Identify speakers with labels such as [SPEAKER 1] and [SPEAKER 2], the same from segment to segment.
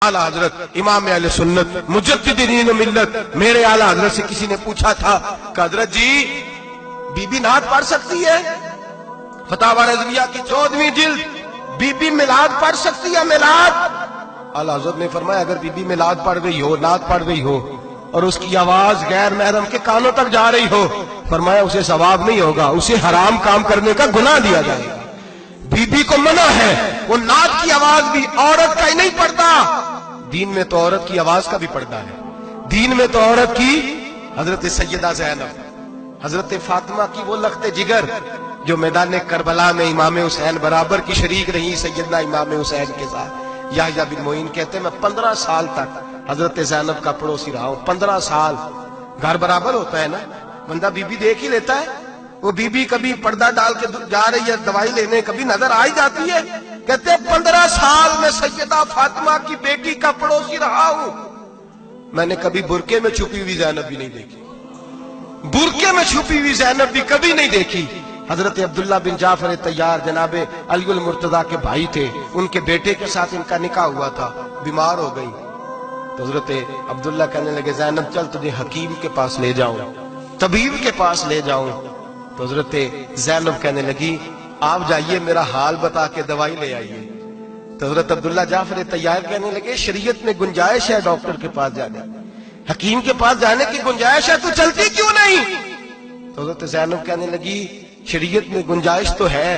[SPEAKER 1] आला हजरत इमाम अहले सुन्नत मुजद्दिदीन मिल्लत मेरे आला हजरत से किसी ने पूछा था कि हजरत जी बीबी नात पढ़ सकती है? फतावा रज़विया की 14वीं जिल्द, बीबी मिलाद पढ़ सकती है? मिलाद आला हजरत ने फरमाया अगर बीबी मिलाद पढ़ गई हो, नात पढ़ गई हो और उसकी आवाज गैर महरम के कानों तक जा रही हो, फरमाया उसे सवाब नहीं होगा, उसे हराम काम करने का गुनाह दिया जाएगा। बीबी को मना है, वो नात की आवाज भी औरत का ही नहीं पढ़ता, दीन में तो औरत की आवाज का भी पर्दा है। दीन में तो औरत की हजरत सैयदा ज़ैनब, हजरत फातिमा की वो लख्ते जिगर जो मैदान करबला में इमाम हुसैन बराबर की शरीक रही सैयदना इमाम हुसैन के साथ। याह्या बिन मोइन कहते हैं मैं 15 साल तक हजरत ज़ैनब का पड़ोसी रहा हूं। 15 साल, घर बराबर होता है ना, बंदा बीबी देख ही लेता है। वो बीबी कभी पर्दा डाल के जा रही है दवाई लेने, कभी नजर आ ही जाती है। कहते 15 साल में सैयदा फातिमा की बेटी का पड़ोसी रहा हूं, मैंने कभी बुरके में छुपी हुई ज़ैनब भी नहीं देखी, बुरके में छुपी हुई ज़ैनब भी कभी नहीं देखी। हजरत अब्दुल्ला बिन जाफर तैयार जनाबे अली उल मुर्तजा के भाई थे, उनके बेटे के साथ इनका निकाह हुआ था, बीमार हो गई तो हजरत अब्दुल्ला कहने लगे ज़ैनब चल तुझे हकीम के पास ले जाऊं, तबीब के पास ले जाऊं। तो हजरत ज़ैनब कहने लगी आप जाइए मेरा हाल बता के दवाई ले आइए। तो हजरत अब्दुल्ला जाफर तैयार कहने लगे शरीयत में गुंजाइश है डॉक्टर के पास जाने, हकीम के पास जाने की गुंजाइश है, तू चलती क्यों नहीं? तो हजरत ज़ैनब कहने लगी शरीयत में गुंजाइश तो है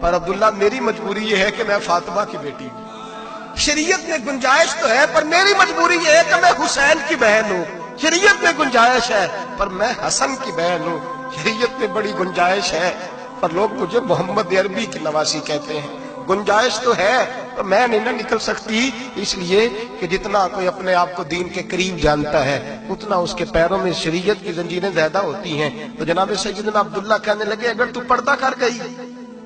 [SPEAKER 1] पर अब्दुल्ला मेरी मजबूरी ये है कि मैं फातिमा की बेटी हूं। शरीयत में गुंजाइश तो है पर मेरी मजबूरी ये है कि मैं हुसैन की बहन हूं। शरीयत में गुंजाइश है पर मैं हसन की बहन हूं। शरीयत में बड़ी गुंजाइश है पर लोग मुझे मोहम्मद अरबी की नवासी कहते हैं। गुंजाइश तो है तो मैं नहीं ना निकल सकती, इसलिए कि जितना कोई अपने आप को दीन के करीब जानता है उतना उसके पैरों में शरीयत की जंजीरें ज्यादा होती हैं। तो जनाब सैयदना अब्दुल्ला कहने लगे अगर तू पर्दा कर गई,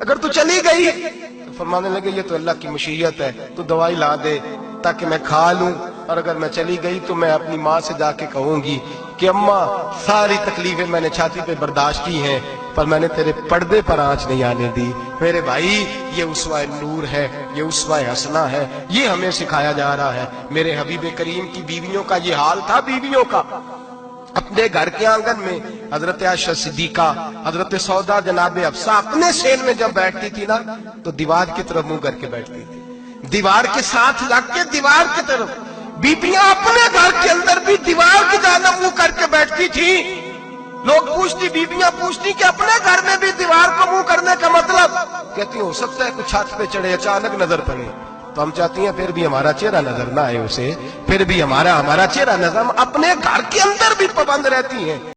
[SPEAKER 1] अगर तू चली गई, तो फरमाने लगे ये तो अल्लाह की मशीयत है, तू दवाई ला दे ताकि मैं खा लूं, और अगर मैं चली गई तो मैं अपनी माँ से जाके कहूंगी कि अम्मा सारी तकलीफें मैंने छाती पे बर्दाश्त की हैं पर मैंने तेरे पर्दे पर आंच नहीं आने दी। मेरे भाई ये उसवा नूर है, ये उसवा हसना है, ये हमें सिखाया जा रहा है। मेरे हबीब करीम की बीवियों का ये हाल था, बीवियों का अपने घर के आंगन में हजरत आयशा सिद्दीका, हजरत सौदा जनाबे अफसा अपने सेन में जब बैठती थी ना तो दीवार की तरफ मुंह करके बैठती थी, दीवार के साथ लग के दीवार की तरफ। बीबियां अपने घर के अंदर भी दीवार की जानब मुंह करके बैठती थी। लोग पूछती, बीबियां पूछती कि अपने घर में भी दीवार को मुंह करने का मतलब? कहती हो सकता है कुछ छत पे चढ़े अचानक नजर पड़े, तो हम चाहती हैं फिर भी हमारा चेहरा नजर ना आए उसे, फिर भी हमारा चेहरा नजर, हम अपने घर के अंदर भी पाबंद रहती हैं।